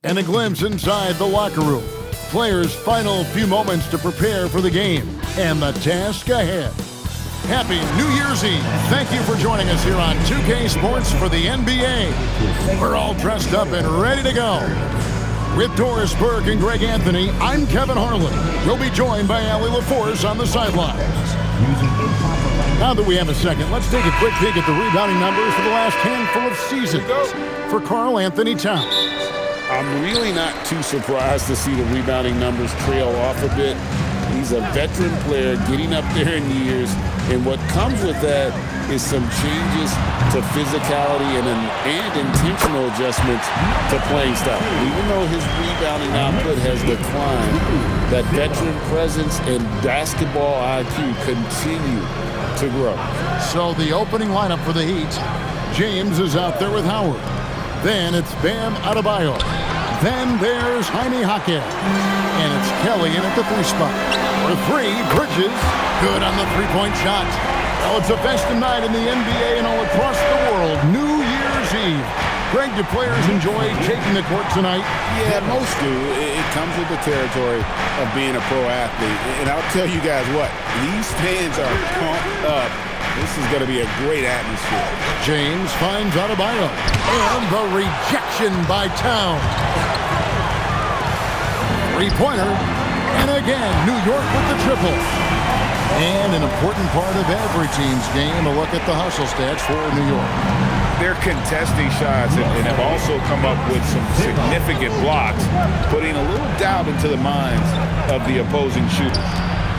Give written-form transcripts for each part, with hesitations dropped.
And a glimpse inside the locker room. Players' final few moments to prepare for the game and the task ahead. Happy New Year's Eve. Thank you for joining us here on 2K Sports for the NBA. We're all dressed up and ready to go. With Doris Burke and Greg Anthony, I'm Kevin Harlan. You'll be joined by Allie LaForce on the sidelines. Now that we have a second, let's take a quick peek at the rebounding numbers for the last handful of seasons for Karl Anthony Towns. I'm really not too surprised to see the rebounding numbers trail off a bit. He's a veteran player getting up there in years, and what comes with that is some changes to physicality and intentional adjustments to playing style. Even though his rebounding output has declined, that veteran presence and basketball IQ continue to grow. So the opening lineup for the Heat, James is out there with Howard. Then it's Bam Adebayo. Then there's Jaime Jaquez. And it's Kelly in at the 3 spot. For 3, Bridges. Good on the 3-point shot. Well, it's a festive night in the NBA and all across the world. New Year's Eve. Greg, do players enjoy taking the court tonight? Yeah, most do. It comes with the territory of being a pro athlete. And I'll tell you guys what, these fans are pumped up. This is going to be a great atmosphere. James finds Adebayo. And the rejection by Towns. 3-pointer. And again, New York with the triple. And an important part of every team's game, a look at the hustle stats for New York. They're contesting shots and have also come up with some significant blocks, putting a little doubt into the minds of the opposing shooters.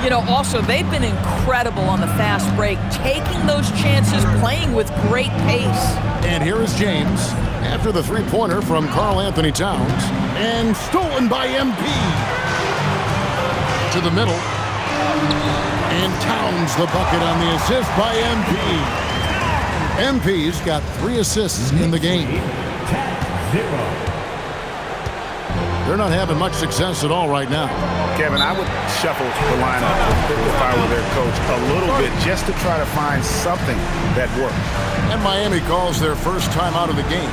You know, also, they've been incredible on the fast break, taking those chances, playing with great pace. And here is James after the 3-pointer from Karl Anthony Towns. And stolen by MP. To the middle. And Towns the bucket on the assist by MP. MP's got 3 assists in the game. They're not having much success at all right now. Kevin, I would shuffle the lineup if I were their coach a little bit just to try to find something that works. And Miami calls their first time out of the game.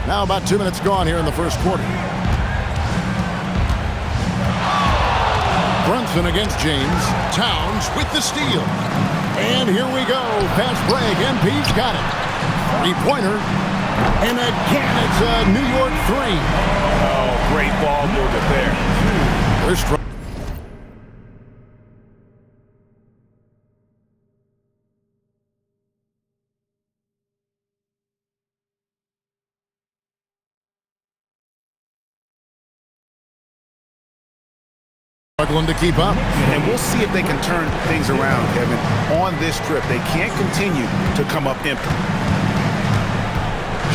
Now about 2 minutes gone here in the first quarter. Brunson against James. Towns with the steal. And here we go. Fast break. MP's got it. 3-pointer. And again, it's a New York 3. Oh, great ball movement there. They're strong. Struggling to keep up. And we'll see if they can turn things around, Kevin. On this trip, they can't continue to come up empty.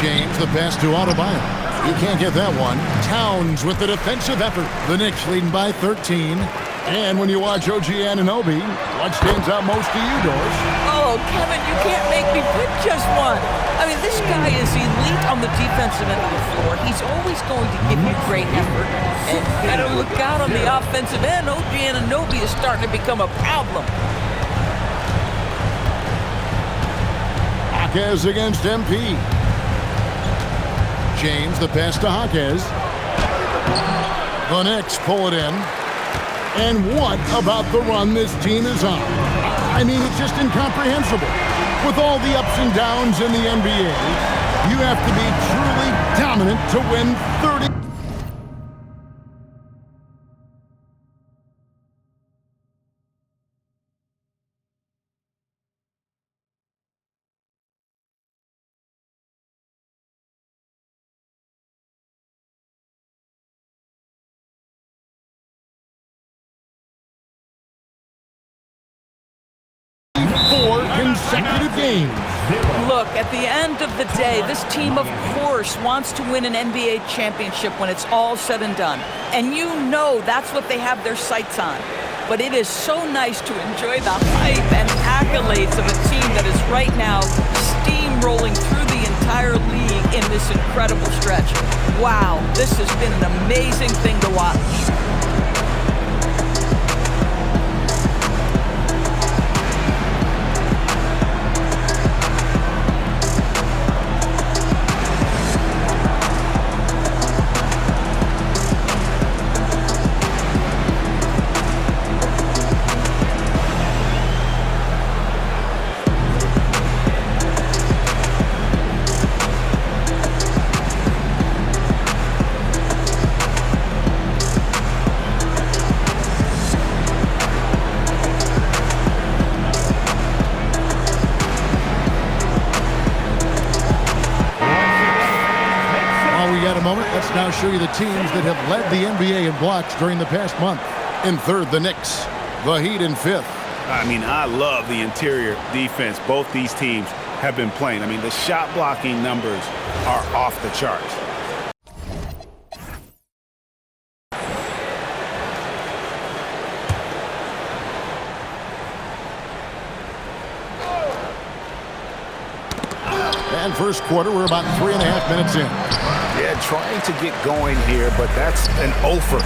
James, the pass to Adebayo. He can't get that one. Towns with the defensive effort. The Knicks leading by 13. And when you watch OG Anunoby, what stands out most to you, Doris? Oh, Kevin, you can't make me pick just one. I mean, this guy is elite on the defensive end of the floor. He's always going to give you great effort. And better look out on the offensive end. OG Anunoby is starting to become a problem. Jaquez against MP. James, the pass to Jaquez. The Knicks pull it in. And what about the run this team is on? I mean, it's just incomprehensible. With all the ups and downs in the NBA, you have to be truly dominant to win 30. Four consecutive games. Look, at the end of the day, this team, of course, wants to win an NBA championship when it's all said and done. And you know that's what they have their sights on. But it is so nice to enjoy the hype and accolades of a team that is right now steamrolling through the entire league in this incredible stretch. Wow, this has been an amazing thing to watch. Let's now show you the teams that have led the NBA in blocks during the past month. In third, the Knicks. The Heat in fifth. I mean, I love the interior defense both these teams have been playing. I mean, the shot blocking numbers are off the charts. And first quarter, we're about 3.5 minutes in. Yeah, trying to get going here, but that's an offer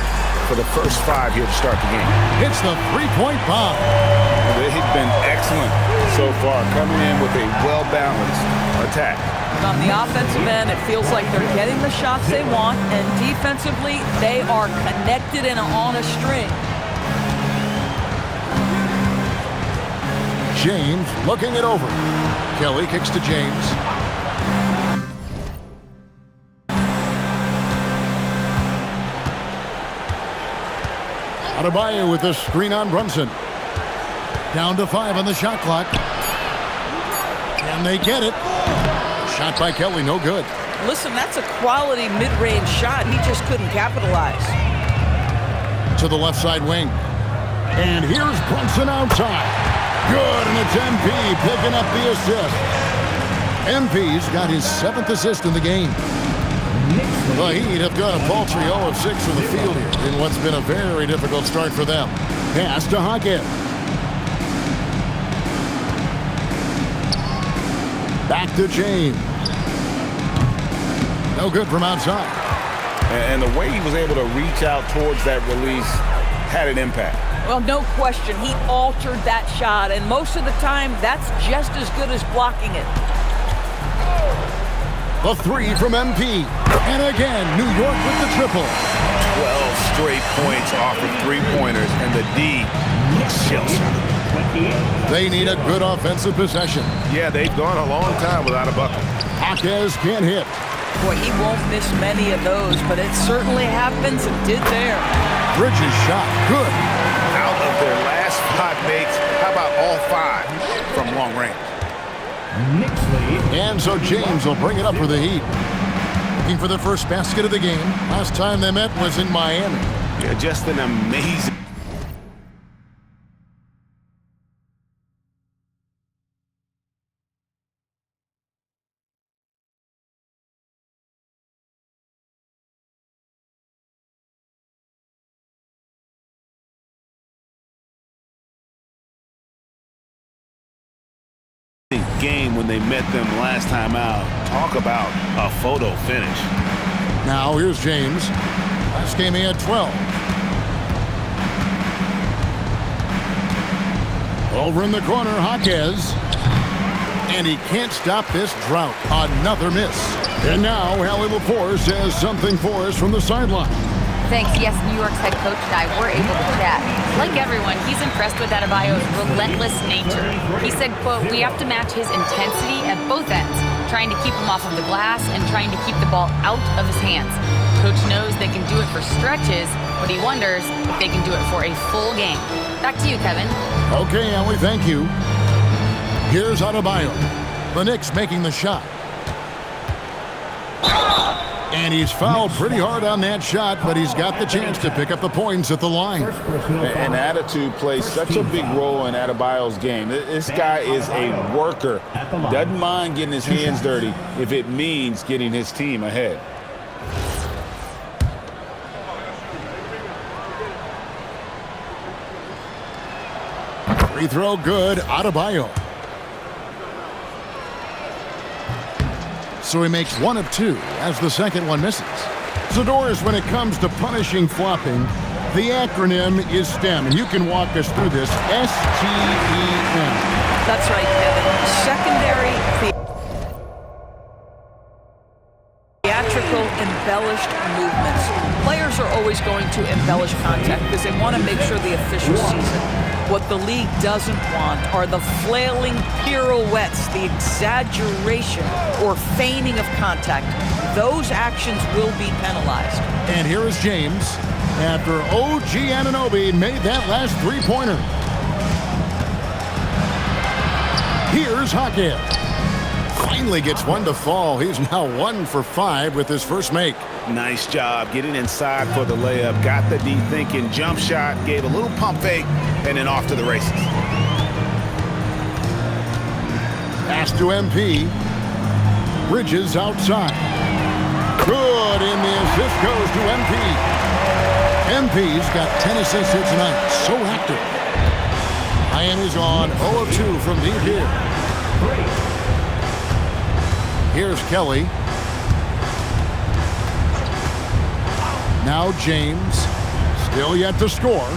for the first 5 here to start the game. It's the three-point bomb. They've been excellent so far, coming in with a well-balanced attack. On the offensive end, it feels like they're getting the shots they want, and defensively, they are connected and on a string. James looking it over. Kelly kicks to James. Adebayo with the screen on Brunson. Down to 5 on the shot clock. And they get it. Shot by Kelly, no good. Listen, that's a quality mid-range shot. He just couldn't capitalize. To the left side wing. And here's Brunson outside. Good, and it's MP picking up the assist. MP's got his 7th assist in the game. The Heat have got a paltry 0 of 6 from the field here in what's been a very difficult start for them. Pass to Jaquez. Back to James. No good from outside. And the way he was able to reach out towards that release had an impact. Well, no question. He altered that shot, and most of the time, that's just as good as blocking it. The 3 from MP. And again, New York with the triple. 12 straight points off of three-pointers, and the D chills. They need a good offensive possession. Yeah, they've gone a long time without a bucket. Jaquez can't hit. Boy, he won't miss many of those, but it certainly happens and did there. Bridges shot. Good. Out of their last 5 makes, how about all 5 from long range? And so James will bring it up for the Heat. Looking for the first basket of the game. Last time they met was in Miami. Yeah, just an amazing game when they met them last time out. Talk about a photo finish. Now here's James. Last game he had 12. Over in the corner, Jaquez. And he can't stop this drought. Another miss. And now Allie Lepore says something for us from the sideline. Thanks. Yes, New York's head coach and I were able to chat. Like everyone, he's impressed with Adebayo's relentless nature. He said, quote, "We have to match his intensity at both ends, trying to keep him off of the glass and trying to keep the ball out of his hands. Coach knows they can do it for stretches, but he wonders if they can do it for a full game." Back to you, Kevin. Okay, Allie, thank you. Here's Adebayo. The Knicks making the shot. And he's fouled pretty hard on that shot, but he's got the chance to pick up the points at the line. And attitude plays such a big role in Adebayo's game. This guy is a worker. Doesn't mind getting his hands dirty if it means getting his team ahead. Free throw good, Adebayo. So he makes 1 of 2 as the second one misses. Zador's, when it comes to punishing flopping, the acronym is STEM, and you can walk us through this. S-T-E-M. That's right, Kevin. Secondary theatrical embellished movements. Players are always going to embellish contact because they want to make sure the official sees it. What the league doesn't want are the flailing pirouettes, the exaggeration or feigning of contact. Those actions will be penalized. And here is James after OG Anunoby made that last three-pointer. Here's Jaquez. Finally gets one to fall. He's now 1 for 5 with his first make. Nice job getting inside for the layup. Got the D thinking. Jump shot. Gave a little pump fake. And then off to the races. Pass to MP. Bridges outside. Good, and the assist goes to MP. MP's got 10 assists here tonight. So active. Miami's on 0 of 2 from deep here. Here's Kelly. Now James. Still yet to score.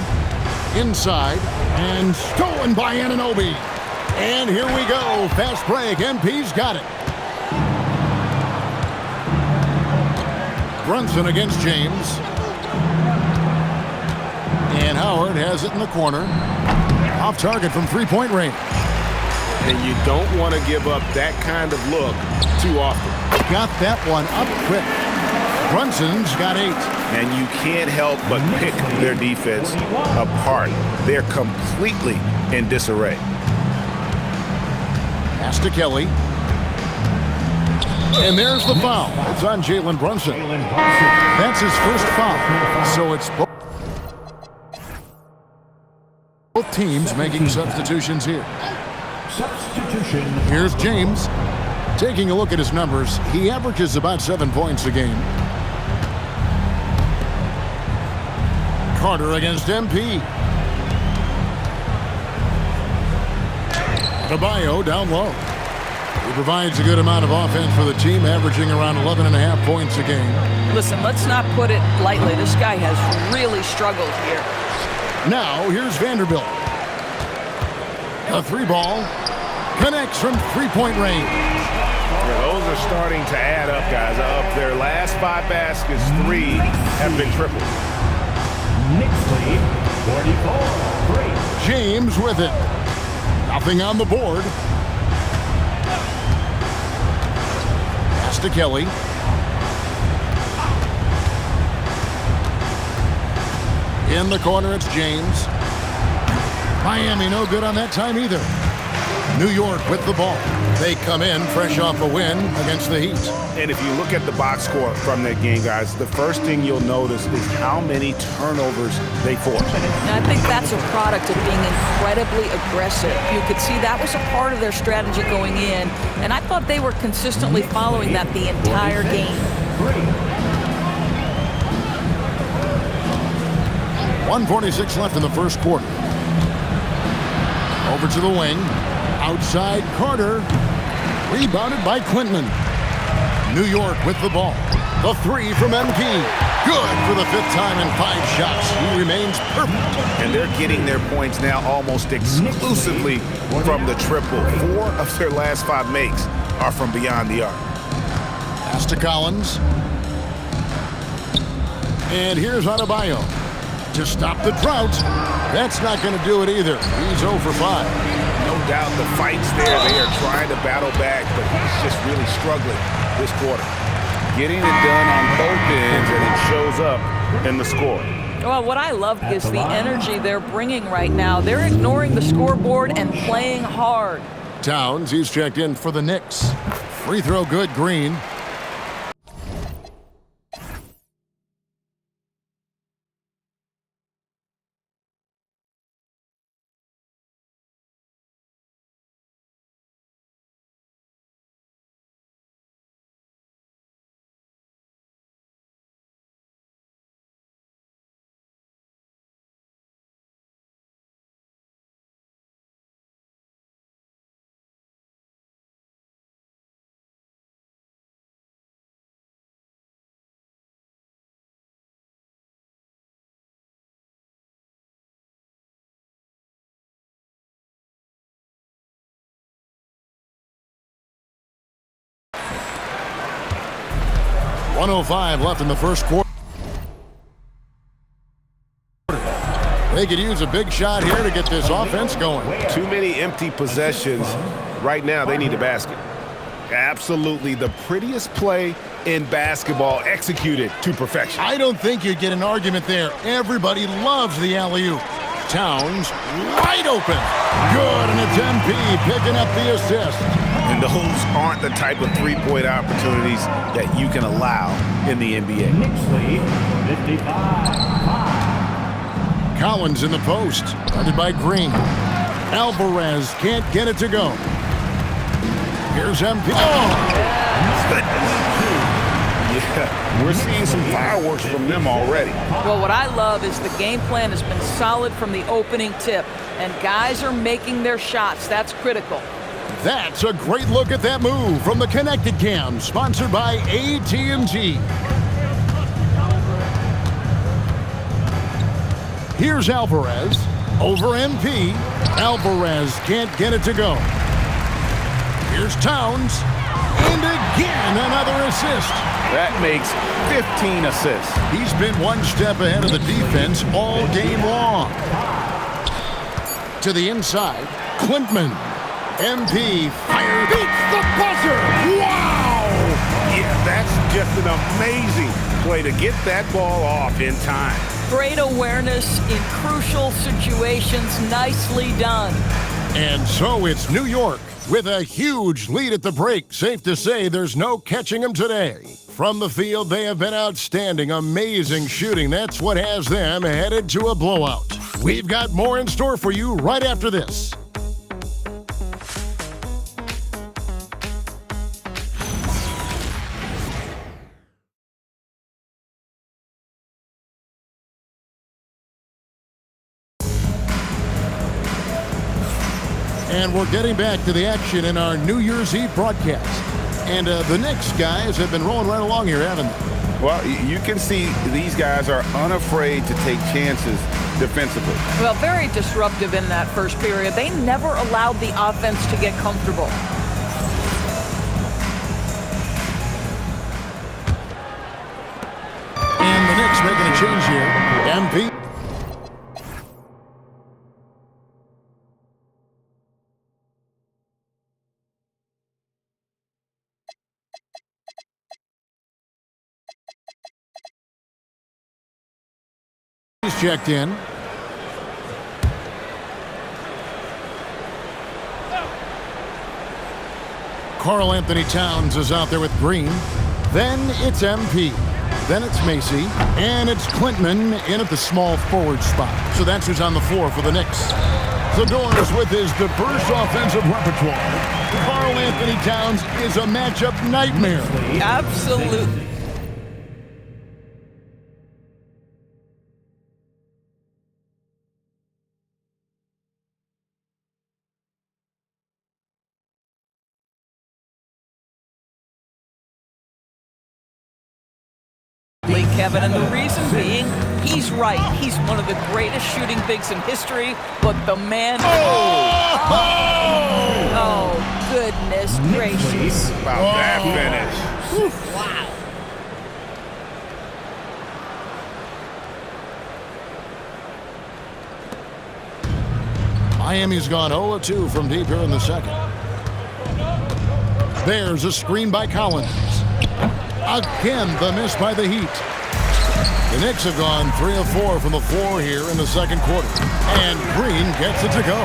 Inside. And stolen by Anunoby. And here we go. Fast break. MP's got it. Brunson against James. And Howard has it in the corner. Off target from three-point range. And you don't want to give up that kind of look too often. Got that one up quick. Brunson's got 8. And you can't help but pick their defense apart. They're completely in disarray. Pass to Kelly. And there's the foul. It's on Jalen Brunson. That's his first foul. So it's both teams making substitutions here. Here's James. Taking a look at his numbers, he averages about 7 points a game. Carter against MP. Adebayo down low. He provides a good amount of offense for the team, averaging around 11.5 points a game. Listen, let's not put it lightly. This guy has really struggled here. Now, here's Vanderbilt. A 3-ball. Connects from three-point range. Yeah, those are starting to add up, guys. Of their last 5 baskets, 3 have been tripled. Knicks lead, 44-3. James with it. Nothing on the board. Pass to Kelly. In the corner, it's James. Miami no good on that time either. New York with the ball. They come in fresh off a win against the Heat. And if you look at the box score from that game, guys, the first thing you'll notice is how many turnovers they force. And I think that's a product of being incredibly aggressive. You could see that was a part of their strategy going in, and I thought they were consistently following that the entire game. 1:46 left in the first quarter. Over to the wing. Outside Carter. Rebounded by Quintman. New York with the ball. The three from MP. Good for the 5th time in 5 shots. He remains perfect. And they're getting their points now almost exclusively from the triple. 4 of their last 5 makes are from beyond the arc. Pass to Collins. And here's Adebayo to stop the drought. That's not going to do it either. He's 0 for 5. No doubt the fight's there. They are trying to battle back, but he's just really struggling this quarter. Getting it done on both ends, and it shows up in the score. Well, what I love is the energy they're bringing right now. They're ignoring the scoreboard and playing hard. Towns, he's checked in for the Knicks. Free throw good, Green. .105 left in the first quarter. They could use a big shot here to get this offense going. Too many empty possessions. Right now, they need a basket. Absolutely the prettiest play in basketball, executed to perfection. I don't think you'd get an argument there. Everybody loves the alley-oop. Towns wide open. Good, and it's MP picking up the assist. And those aren't the type of three-point opportunities that you can allow in the NBA. Knicks lead 55-5. Collins in the post, guarded by Green. Alvarez can't get it to go. Here's MP. Yeah, we're seeing some fireworks from them already. Well, what I love is the game plan has been solid from the opening tip, and guys are making their shots. That's critical. That's a great look at that move from the Connected Cam, sponsored by AT&T. Here's Alvarez over MP. Alvarez can't get it to go. Here's Towns, and again another assist. That makes 15 assists. He's been one step ahead of the defense all game long. To the inside, Quintman. MP fire beats the buzzer. Wow! Yeah, that's just an amazing play to get that ball off in time. Great awareness in crucial situations. Nicely done. And so it's New York with a huge lead at the break. Safe to say there's no catching them today. From the field, they have been outstanding. Amazing shooting. That's what has them headed to a blowout. We've got more in store for you right after this. And we're getting back to the action in our New Year's Eve broadcast. And the Knicks guys have been rolling right along here, haven't they? Well, you can see these guys are unafraid to take chances defensively. Well, very disruptive in that first period. They never allowed the offense to get comfortable. And the Knicks making a change here. MP. He's checked in. Karl Anthony Towns is out there with Green. Then it's MP. Then it's Macy. And it's Quintman in at the small forward spot. So that's who's on the floor for the Knicks. Zador's with his diverse offensive repertoire. Karl Anthony Towns is a matchup nightmare. Absolutely. Absolutely, Kevin. And the reason being, he's right. He's one of the greatest shooting bigs in history, but the man... Oh, goodness gracious. About that finish. Wow. Miami's gone 0-2 from deep here in the second. There's a screen by Collins. Again, the miss by the Heat. The Knicks have gone 3 of 4 from the floor here in the second quarter. And Green gets it to go.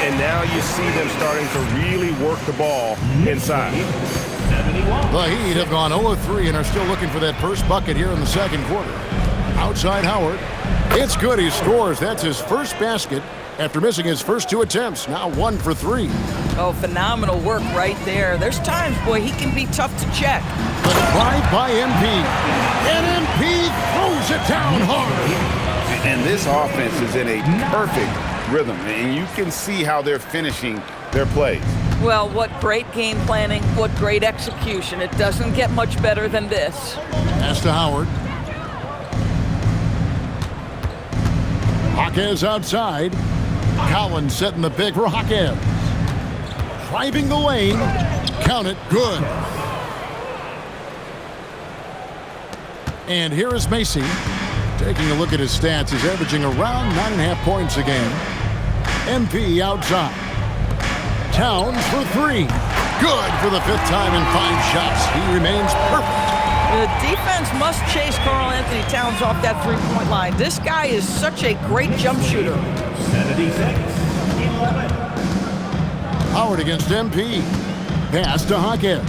And now you see them starting to really work the ball inside. The Heat have gone 0 of 3 and are still looking for that first bucket here in the second quarter. Outside Howard. It's good. He scores. That's his first basket after missing his first 2 attempts. Now 1 for 3. Oh, phenomenal work right there. There's times, boy, he can be tough to check. The drive by MP. And MP throws it down hard. And this offense is in a perfect rhythm, and you can see how they're finishing their plays. Well, what great game planning, what great execution. It doesn't get much better than this. Pass to Howard. Jaquez outside. Collins setting the pick for Jaquez. Driving the lane. Count it. Good. And here is Macy. Taking a look at his stats, he's averaging around 9.5 points a game. MP outside. Towns for 3. Good for the 5th time in 5 shots. He remains perfect. The defense must chase Karl Anthony Towns off that three-point line. This guy is such a great jump shooter. 76-11. Howard against MP. Pass to Jaquez.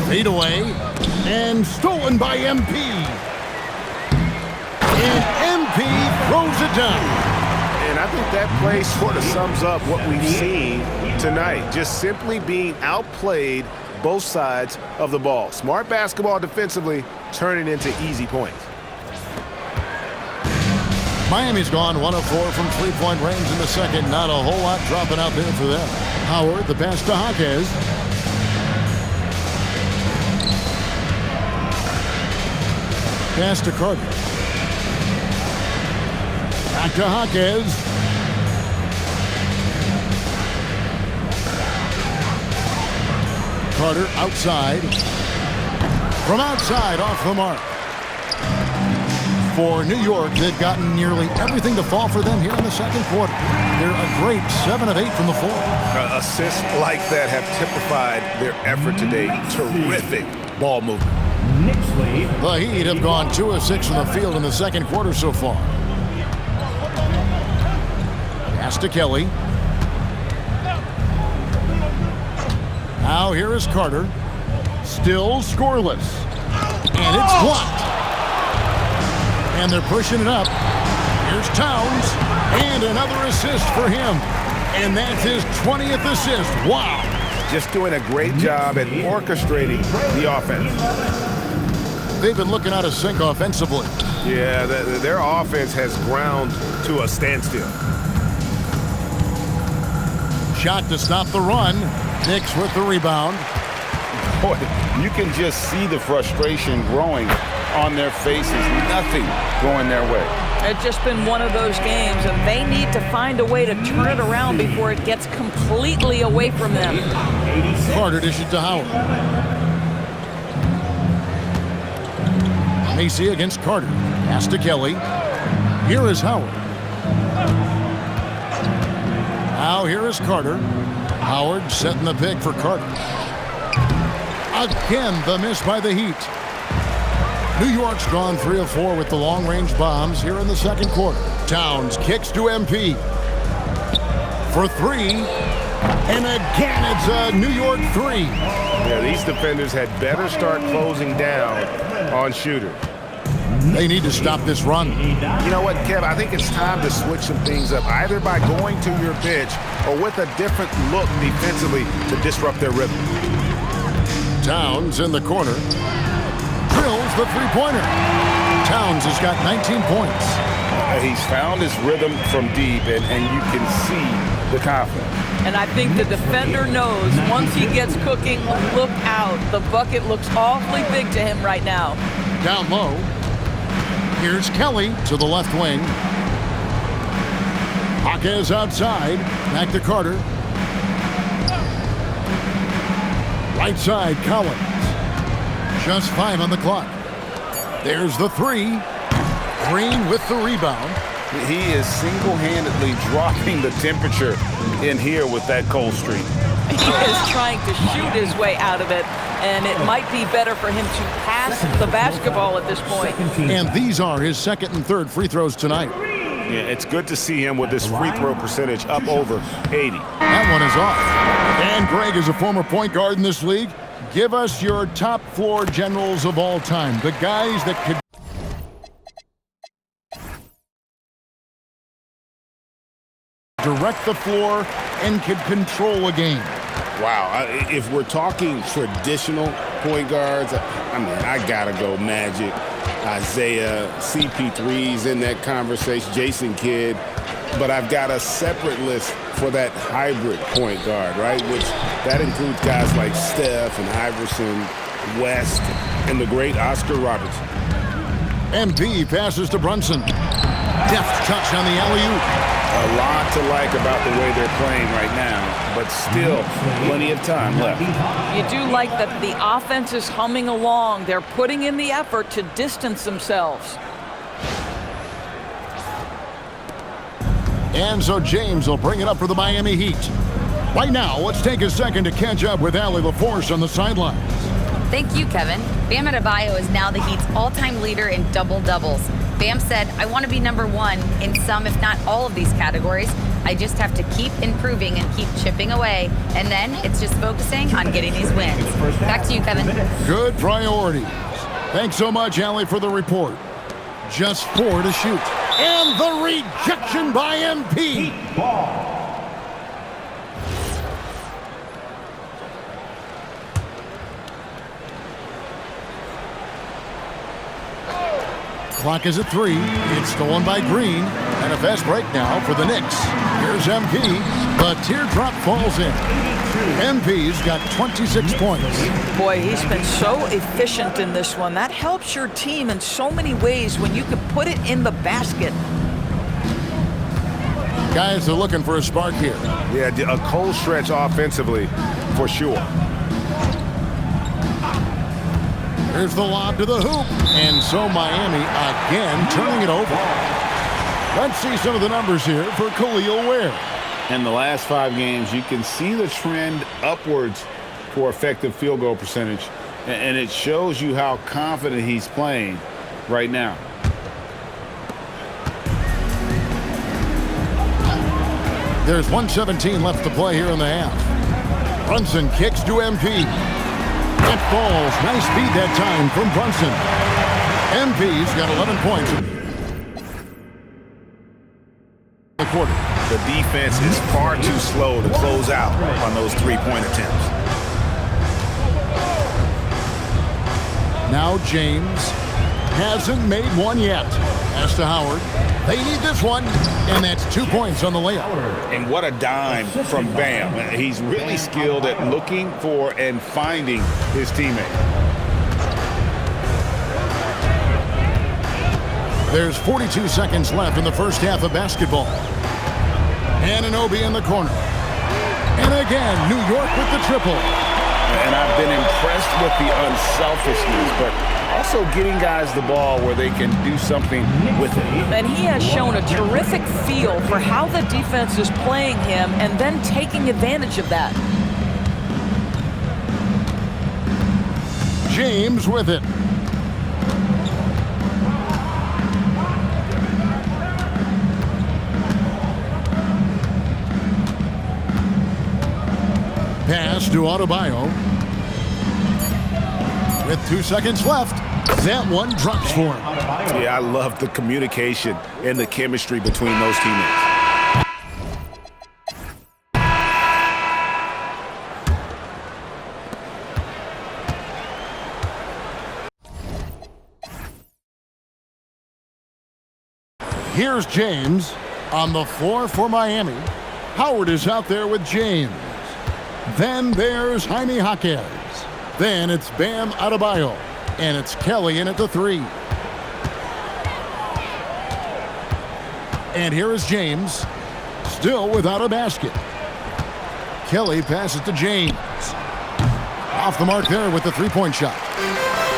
Fade away. And stolen by MP. And MP throws it down. And I think that play sort of sums up what we've seen tonight. Just simply being outplayed both sides of the ball. Smart basketball defensively, turning into easy points. Miami's gone 1 of 4 from three-point range in the second. Not a whole lot dropping out there for them. Howard, the pass to Jaquez. Pass to Carter. Back to Jaquez. Carter outside. From outside, off the mark. For New York, they've gotten nearly everything to fall for them here in the second quarter. They're a great 7 of 8 from the floor. Assists like that have typified their effort today. Terrific ball movement. Knicks lead. The Heat have gone 2 of 6 from the field in the second quarter so far. Pass to Kelly. Now here is Carter. Still scoreless. And it's blocked. And they're pushing it up. Here's Towns. And another assist for him. And that's his 20th assist. Wow. Just doing a great job at orchestrating the offense. They've been looking out of sync offensively. Yeah, their offense has ground to a standstill. Shot to stop the run. Knicks with the rebound. Boy, you can just see the frustration growing on their faces. Nothing going their way. It's just been one of those games, and they need to find a way to turn it around before it gets completely away from them. Carter dishes to Howard. Macy against Carter. Pass to Kelly. Here is Howard. Now here is Carter. Howard setting the pick for Carter. Again, the miss by the Heat. New York's gone 3 of 4 with the long-range bombs here in the second quarter. Towns kicks to MP. For 3. And again, it's a New York 3. Yeah, these defenders had better start closing down on shooters. They need to stop this run. You know what, Kev? I think it's time to switch some things up, either by going to your bench or with a different look defensively to disrupt their rhythm. Towns in the corner. Drills the three-pointer. Towns has got 19 points. He's found his rhythm from deep, and you can see the confidence. And I think the defender knows once he gets cooking, look out. The bucket looks awfully big to him right now. Down low. Here's Kelly to the left wing. Jaquez outside. Back to Carter. Right side, Collins. Just 5 on the clock. There's the 3. Green with the rebound. He is single-handedly dropping the temperature in here with that cold streak. He is trying to shoot his way out of it, and it might be better for him to pass the basketball at this point. And these are his second and third free throws tonight. Yeah, it's good to see him with this free throw percentage up over 80. That one is off. And Greg is a former point guard in this league. Give us your top floor generals of all time. The guys that could direct the floor and could control a game. Wow, if we're talking traditional point guards, I mean, I gotta go Magic, Isaiah, CP3's in that conversation, Jason Kidd, but I've got a separate list for that hybrid point guard, right? Which that includes guys like Steph and Iverson, West, and the great Oscar Robertson. MP passes to Brunson. Deft touch on the alley-oop. A lot to like about the way they're playing right now, but still plenty of time left. You do like that the offense is humming along. They're putting in the effort to distance themselves. And so James will bring it up for the Miami Heat. Right now, let's take a second to catch up with Allie LaForce on the sidelines. Thank you, Kevin. Bam Adebayo is now the Heat's all-time leader in double-doubles. Bam said, "I want to be number one in some, if not all of these categories. I just have to keep improving and keep chipping away. And then it's just focusing on getting these wins." Back to you, Kevin. Good priorities. Thanks so much, Allie, for the report. Just 4 to shoot. And the rejection by MP. Clock is at 3. It's stolen by Green. And a fast break now for the Knicks. Here's MP. The teardrop falls in. MP's got 26 points. Boy, he's been so efficient in this one. That helps your team in so many ways when you can put it in the basket. Guys are looking for a spark here. Yeah, a cold stretch offensively for sure. Here's the lob to the hoop. And so Miami again turning it over. Let's see some of the numbers here for Khalil Ware. In the last 5 games, you can see the trend upwards for effective field goal percentage. And it shows you how confident he's playing right now. There's 1:17 left to play here in the half. Brunson kicks to MP. That falls. Nice feed that time from Brunson. MP's got 11 points in the quarter. The defense is far too slow to close out on those three-point attempts. Now James hasn't made one yet. As to Howard, they need this one, and that's 2 points on the layup. And what a dime from Bam. He's really skilled at looking for and finding his teammate. There's 42 seconds left in the first half of basketball. Anunoby in the corner. And again, New York with the triple. And I've been impressed with the unselfishness, but also getting guys the ball where they can do something with it. And he has shown a terrific feel for how the defense is playing him and then taking advantage of that. James with it. Pass to Adebayo. With 2 seconds left, that one drops for him. Yeah, I love the communication and the chemistry between those teammates. Here's James on the floor for Miami. Howard is out there with James. Then there's Jaime Jaquez. Then it's Bam Adebayo. And it's Kelly in at the 3. And here is James, still without a basket. Kelly passes to James. Off the mark there with the three-point shot.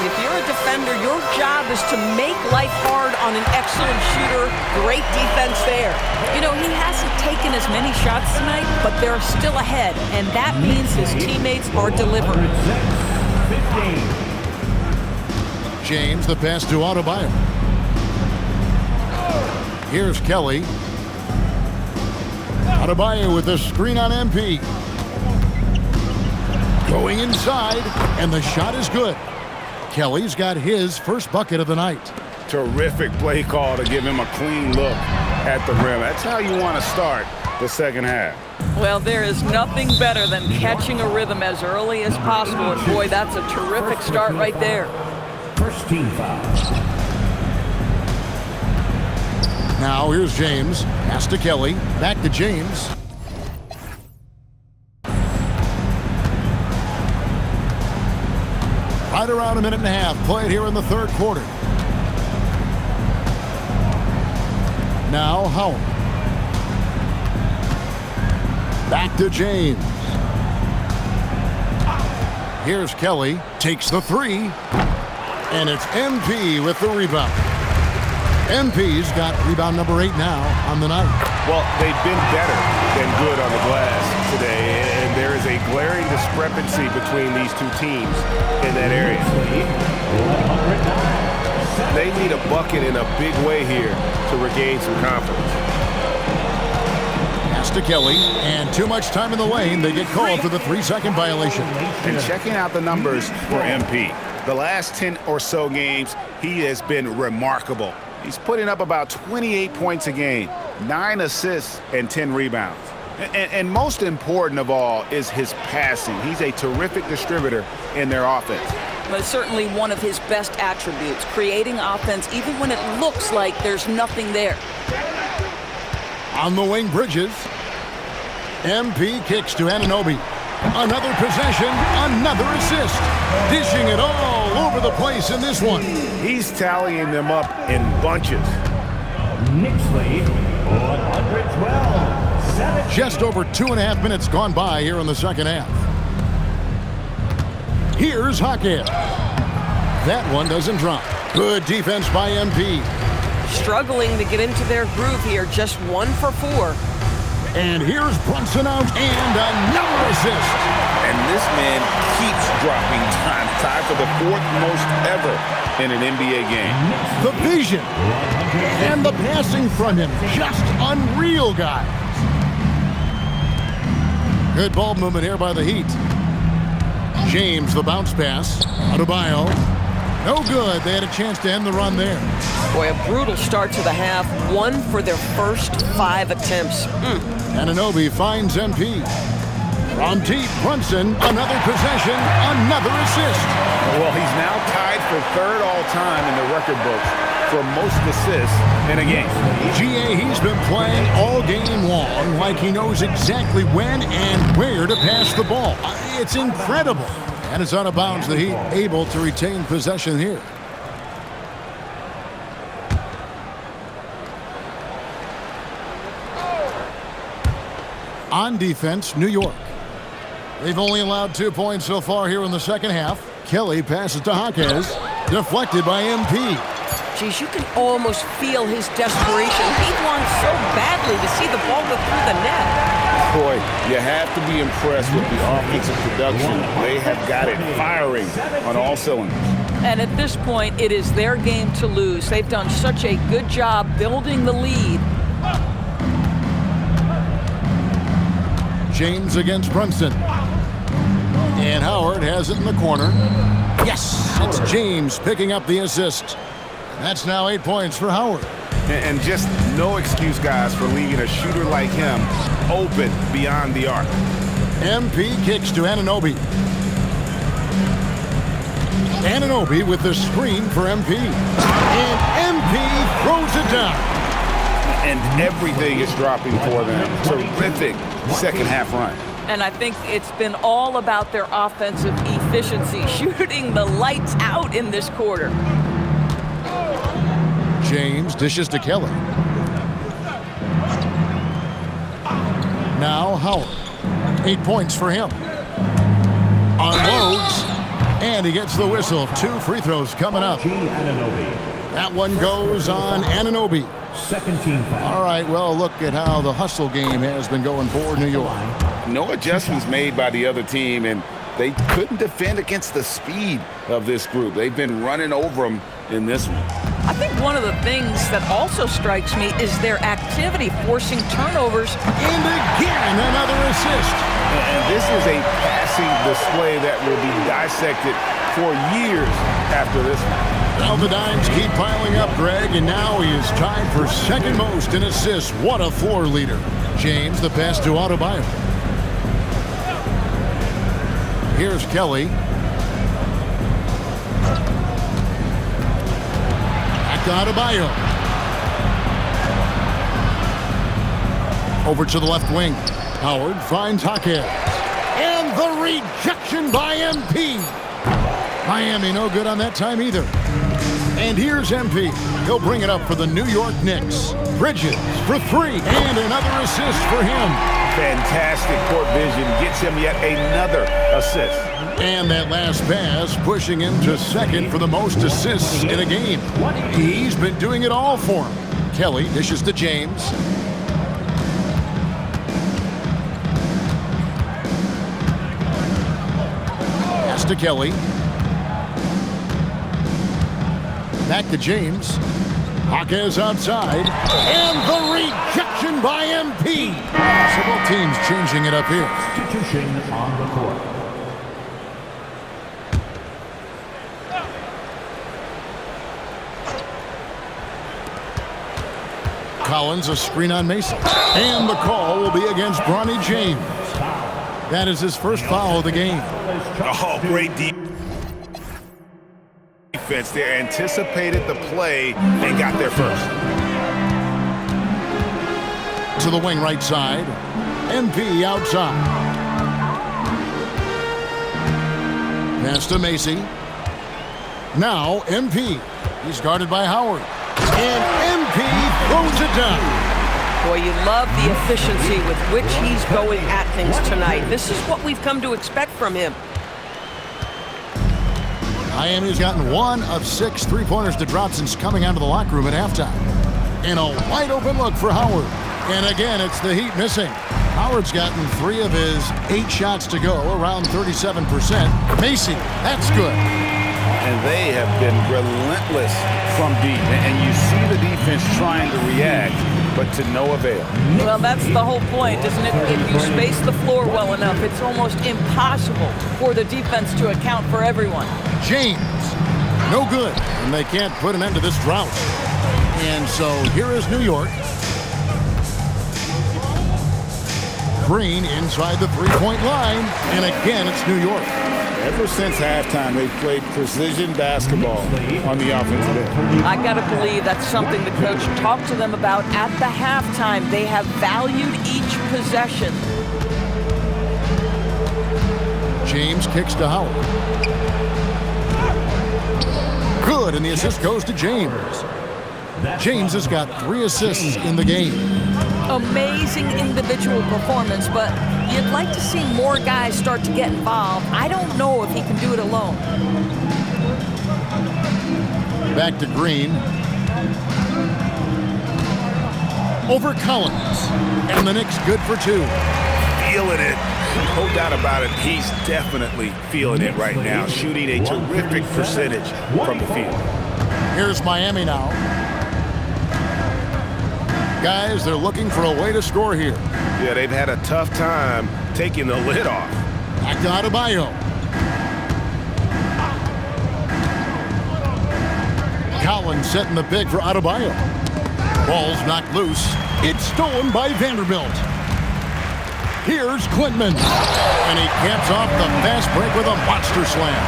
If you're a defender, your job is to make life hard on an excellent shooter. Great defense there. You know, he hasn't taken as many shots tonight, but they're still ahead, and that means his teammates are delivering. 15. James, the pass to Adebayo. Here's Kelly. Adebayo with the screen on MP. Going inside, and the shot is good. Kelly's got his first bucket of the night. Terrific play call to give him a clean look at the rim. That's how you want to start the second half. Well, there is nothing better than catching a rhythm as early as possible, and boy, that's a terrific start right there. First team foul. Now here's James. Pass to Kelly. Back to James. Right around a minute and a half played here in the third quarter. Now Howard. Back to James. Here's Kelly. Takes the 3. And it's MP with the rebound. MP's got rebound number 8 now on the night. Well, they've been better than good on the glass today, and there is a glaring discrepancy between these two teams in that area. They need a bucket in a big way here to regain some confidence. Pass to Kelly, and too much time in the lane. They get called for the 3-second violation. And checking out the numbers for MP, the last 10 or so games, he has been remarkable. He's putting up about 28 points a game, 9 assists, and 10 rebounds. And most important of all is his passing. He's a terrific distributor in their offense. But certainly one of his best attributes, creating offense even when it looks like there's nothing there. On the wing, Bridges. MP kicks to Anunoby. Another possession, another assist. Dishing it all over the place in this one. He's tallying them up in bunches. Knicks lead 112. Just over 2.5 minutes gone by here in the second half. Here's Hackett. That one doesn't drop. Good defense by MP. Struggling to get into their groove here, just 1 for 4. And here's Brunson out and another assist. And this man keeps dropping time. Tied for the 4th most ever in an NBA game. The vision and the passing from him, just unreal, guys. Good ball movement here by the Heat. James, the bounce pass. Adebayo. No good. They had a chance to end the run there. Boy, a brutal start to the half. 1 for their first 5 attempts. Anunoby finds MP. From deep, Brunson, another possession, another assist. Well, he's now tied for 3rd all-time in the record books for most assists in a game. GA, he's been playing all game long like he knows exactly when and where to pass the ball. It's incredible. And it's out of bounds. The Heat able to retain possession here. On defense, New York. They've only allowed 2 points so far here in the second half. Kelly passes to Jaquez. Deflected by MP. Geez, you can almost feel his desperation. He wants so badly to see the ball go through the net. Boy, you have to be impressed with the offensive production. They have got it firing on all cylinders. And at this point, it is their game to lose. They've done such a good job building the lead. James against Brunson. And Howard has it in the corner. Yes, it's James picking up the assist. That's now 8 points for Howard. And just no excuse, guys, for leaving a shooter like him open beyond the arc. MP kicks to Anunoby. Anunoby with the screen for MP. And MP throws it down. And everything is dropping for them. Terrific second half run. And I think it's been all about their offensive efficiency, shooting the lights out in this quarter. James dishes to Kelly. Now Howard. 8 points for him. Unloads. And he gets the whistle. 2 free throws coming up. That one goes on Anunoby. Second team foul. All right, well, look at how the hustle game has been going for New York. No adjustments made by the other team, and they couldn't defend against the speed of this group. They've been running over them in this one. I think one of the things that also strikes me is their activity, forcing turnovers. And again, another assist. And this is a passing display that will be dissected for years after this one. Now the dimes keep piling up, Greg, and now he is tied for second most in assists. What a floor leader. James, the pass to Adebayo. Here's Kelly. Back to Adebayo. Over to the left wing. Howard finds Jaquez. And the rejection by MP. Miami no good on that time either. And here's MP. He'll bring it up for the New York Knicks. Bridges for 3. And another assist for him. Fantastic court vision. Gets him yet another assist. And that last pass pushing him to second for the most assists in a game. He's been doing it all for him. Kelly dishes to James. Pass to Kelly. Back to James. Jaquez outside. And the rejection by MP. Several teams changing it up here. Substitution on the court. Collins, a screen on Mason. And the call will be against Bronny James. That is his first foul of the game. Oh, great defense. They anticipated the play and got there first. To the wing right side. MP outside. Pass to Macy. Now MP. He's guarded by Howard. And MP throws it down. Boy, you love the efficiency with which he's going at things tonight. This is what we've come to expect from him. Miami's gotten 1 of 6 three-pointers to drop since coming out of the locker room at halftime. And a wide-open look for Howard. And again, it's the Heat missing. Howard's gotten 3 of his 8 shots to go, around 37%. Macy, that's good. And they have been relentless from deep. And you see the defense trying to react, but to no avail. Well, that's the whole point, isn't it? If you space the floor well enough, it's almost impossible for the defense to account for everyone. James, no good. And they can't put an end to this drought. And so here is New York. Green inside the three-point line. And again, it's New York. Ever since halftime, they've played precision basketball on the offensive end. I got to believe that's something the coach talked to them about at the halftime. They have valued each possession. James kicks to Howard. Good, and the assist goes to James. James has got 3 assists in the game. Amazing individual performance, but you'd like to see more guys start to get involved. I don't know if he can do it alone. Back to Green. Over Collins. And the Knicks good for 2. Feeling it. No doubt about it. He's definitely feeling it right now. Shooting a terrific percentage from the field. Here's Miami now. Guys, they're looking for a way to score here. Yeah, they've had a tough time taking the lid off. Back to Adebayo. Collins setting the pick for Adebayo. Ball's knocked loose. It's stolen by Vanderbilt. Here's Klintman. And he caps off the fast break with a monster slam.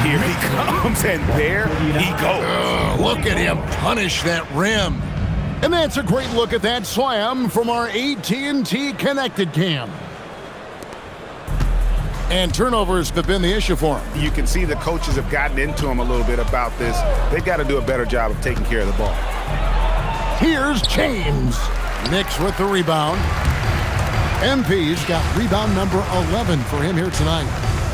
Here he comes, and there he goes. Look at him punish that rim. And that's a great look at that slam from our AT&T Connected Cam. And turnovers have been the issue for him. You can see the coaches have gotten into him a little bit about this. They've got to do a better job of taking care of the ball. Here's James. Knicks with the rebound. MP's got rebound number 11 for him here tonight.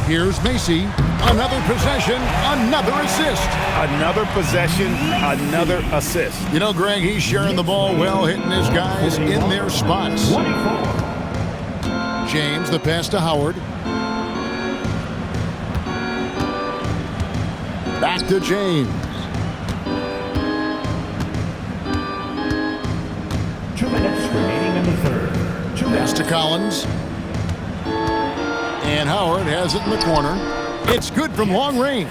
Here's Macy. Another possession, another assist. Another possession, another assist. You know, Greg, he's sharing the ball well, hitting his guys in their spots. 24. James, the pass to Howard. Back to James. 2 minutes remaining in the third. Pass to Collins. And Howard has it in the corner. It's good from long range.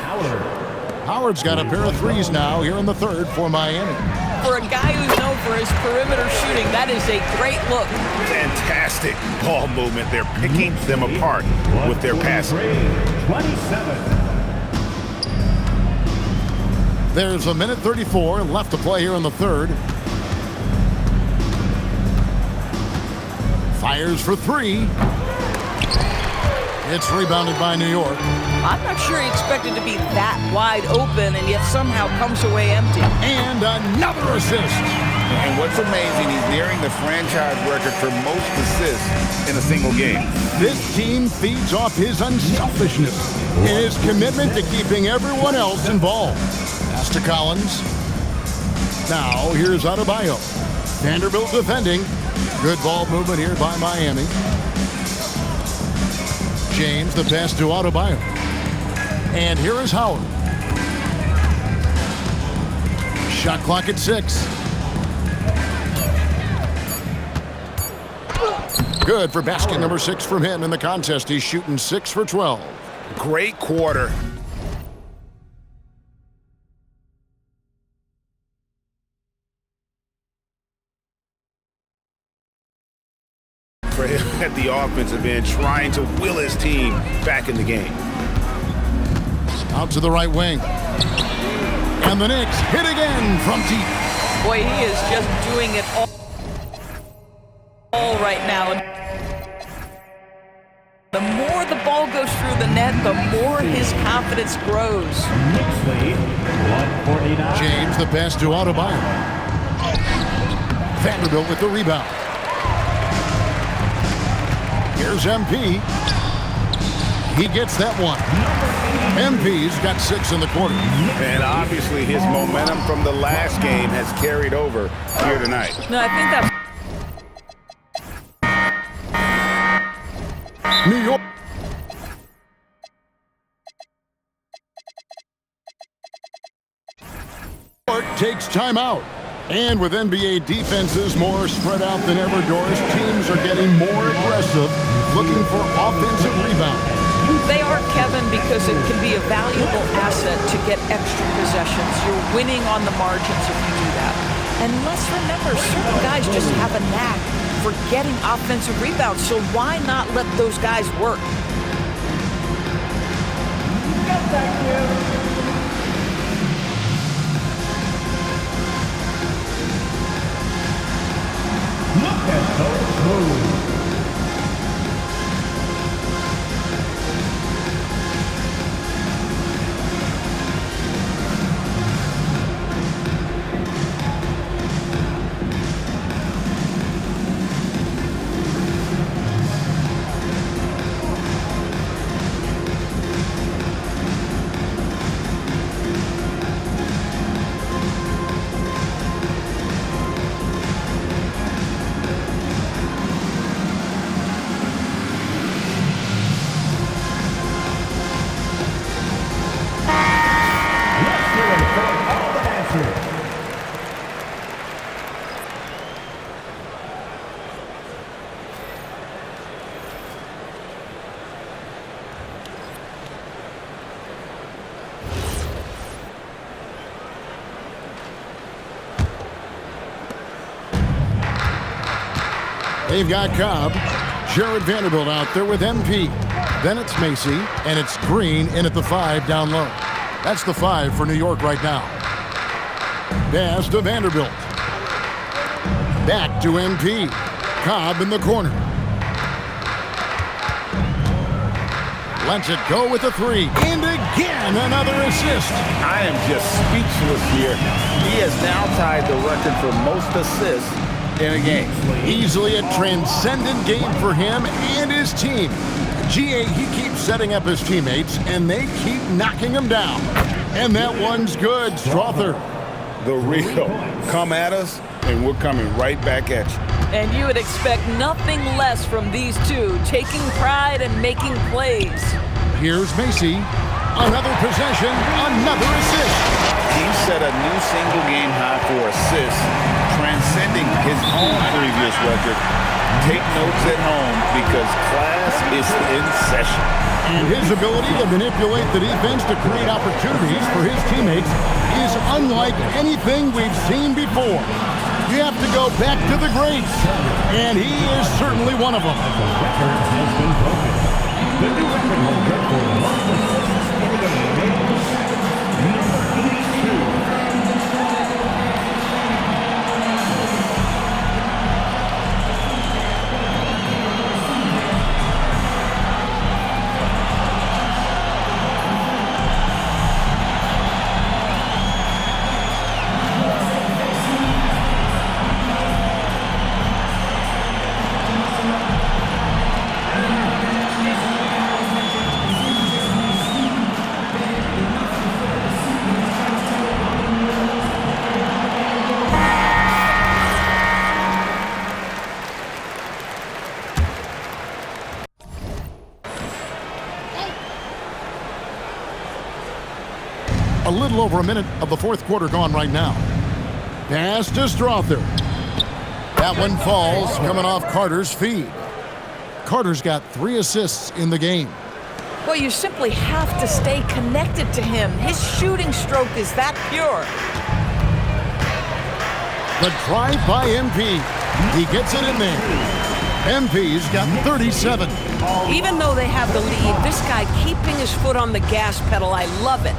Howard's got a pair of threes now here in the third for Miami. For a guy who's known for his perimeter shooting, that is a great look. Fantastic ball movement. They're picking them apart with their passing. 27. There's a minute 34 left to play here in the third. Fires for three. It's rebounded by New York. I'm not sure he expected to be that wide open and yet somehow comes away empty. And another assist. And what's amazing, he's nearing the franchise record for most assists in a single game. This team feeds off his unselfishness and his commitment to keeping everyone else involved. Pass to Collins. Now here's Adebayo. Vanderbilt defending. Good ball movement here by Miami. James, the pass to Adebayo. And here is Howard. Shot clock at 6. Good for basket number 6 from him in the contest. He's shooting 6 for 12. Great quarter. For him at the offensive end, trying to will his team back in the game. Out to the right wing. And the Knicks hit again from deep. Boy, he is just doing it all right now. The more the ball goes through the net, the more his confidence grows. Knicks lead, 149. James, the pass to Adebayo. Vanderbilt with the rebound. Here's MP. He gets that one. MP's got 6 in the quarter. And obviously his momentum from the last game has carried over here tonight. No, I think that's New York. Takes timeout. And with NBA defenses more spread out than ever, Doris, teams are getting more aggressive, looking for offensive rebounds. they are, Kevin, because it can be a valuable asset to get extra possessions. You're winning on the margins if you do that. And let's remember, certain guys just have a knack for getting offensive rebounds, so why not let those guys work? Look at those moves. They've got Cobb, Jared Vanderbilt out there with MP. Then it's Macy, and it's Green in at the 5 down low. That's the 5 for New York right now. Pass to Vanderbilt. Back to MP. Cobb in the corner. Lets it go with the three. And again, another assist. I am just speechless here. He has now tied the record for most assists in a game. Easily a transcendent game for him and his team. GA, he keeps setting up his teammates, and they keep knocking him down. And that one's good, Strother. The real. Come at us, and we're coming right back at you. And you would expect nothing less from these two, taking pride and making plays. Here's Macy. Another possession, another assist. He set a new single-game high for assists, transcending his own previous record. Take notes at home because class is in session. And his ability to manipulate the defense to create opportunities for his teammates is unlike anything we've seen before. You have to go back to the greats, and he is certainly one of them. The new record holder for the longest assists in a game, number 82. A little over a minute of the fourth quarter gone right now. Pass to Strother. That one falls, coming off Carter's feed. Carter's got 3 assists in the game. Well, you simply have to stay connected to him. His shooting stroke is that pure. The drive by MP. He gets it in there. MP's got 37. Even though they have the lead, this guy keeping his foot on the gas pedal, I love it.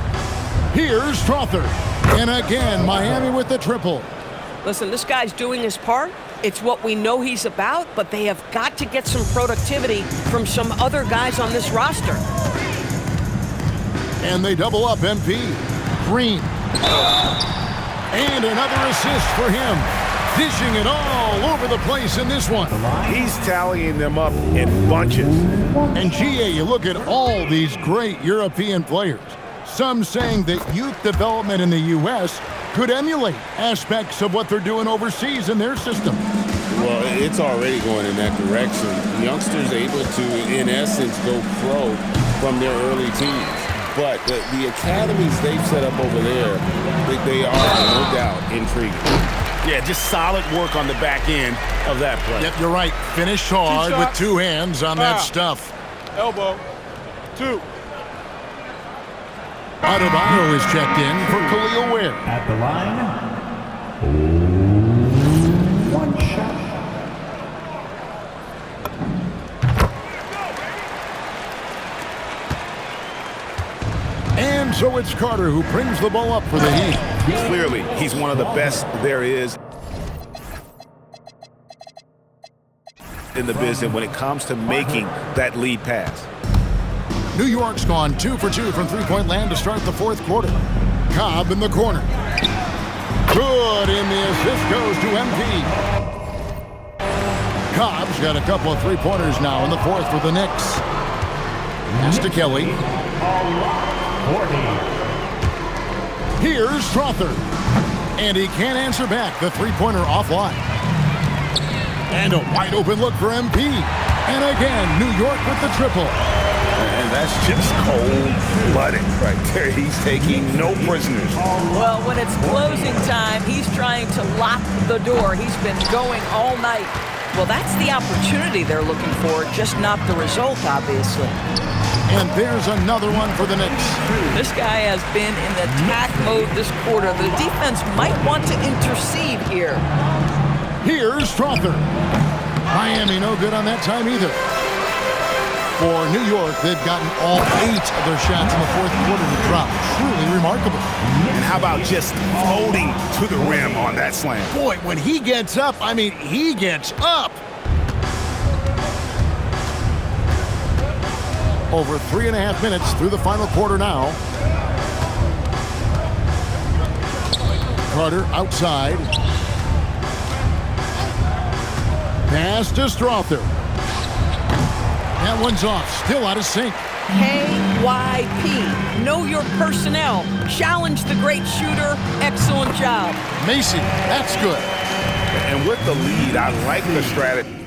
Here's Strother. And again, Miami with the triple. Listen, this guy's doing his part. It's what we know he's about, but they have got to get some productivity from some other guys on this roster. And they double up MP. Green. And another assist for him. Dishing it all over the place in this one. He's tallying them up in bunches. And GA, you look at all these great European players. Some saying that youth development in the U.S. could emulate aspects of what they're doing overseas in their system. Well, it's already going in that direction. Youngsters able to, in essence, go pro from their early teens. But the academies they've set up over there, they are, no doubt, intriguing. Yeah, just solid work on the back end of that play. Yep, you're right. Finish hard with 2 hands on that stuff. Elbow. 2. Adebayo is checked in for Khalil Ware. At the line, 1 shot. And so it's Carter who brings the ball up for the Heat. Clearly, he's one of the best there is in the business when it comes to making that lead pass. New York's gone 2 for 2 from three-point land to start the fourth quarter. Cobb in the corner. Good, and the assist goes to MP. Cobb's got a couple of three-pointers now in the fourth for the Knicks. Pass to Kelly. 40. Here's Strother. And he can't answer back. The three-pointer offline. And a wide-open look for MP. And again, New York with the triple. And that's just cold-blooded right there. He's taking no prisoners. Well, when it's closing time, he's trying to lock the door. He's been going all night. Well, that's the opportunity they're looking for, just not the result, obviously. And there's another one for the Knicks. This guy has been in attack mode this quarter. The defense might want to intercede here. Here's Strother. Miami no good on that time either. For New York, they've gotten all 8 of their shots in the fourth quarter to drop. Truly remarkable. And how about just floating to the rim on that slam? Boy, when he gets up, I mean, he gets up. Over 3.5 minutes through the final quarter now. Carter outside. Pass to Strother. That one's off. Still out of sync. KYP. Know your personnel. Challenge the great shooter. Excellent job. Macy, that's good. And with the lead, I like the strategy.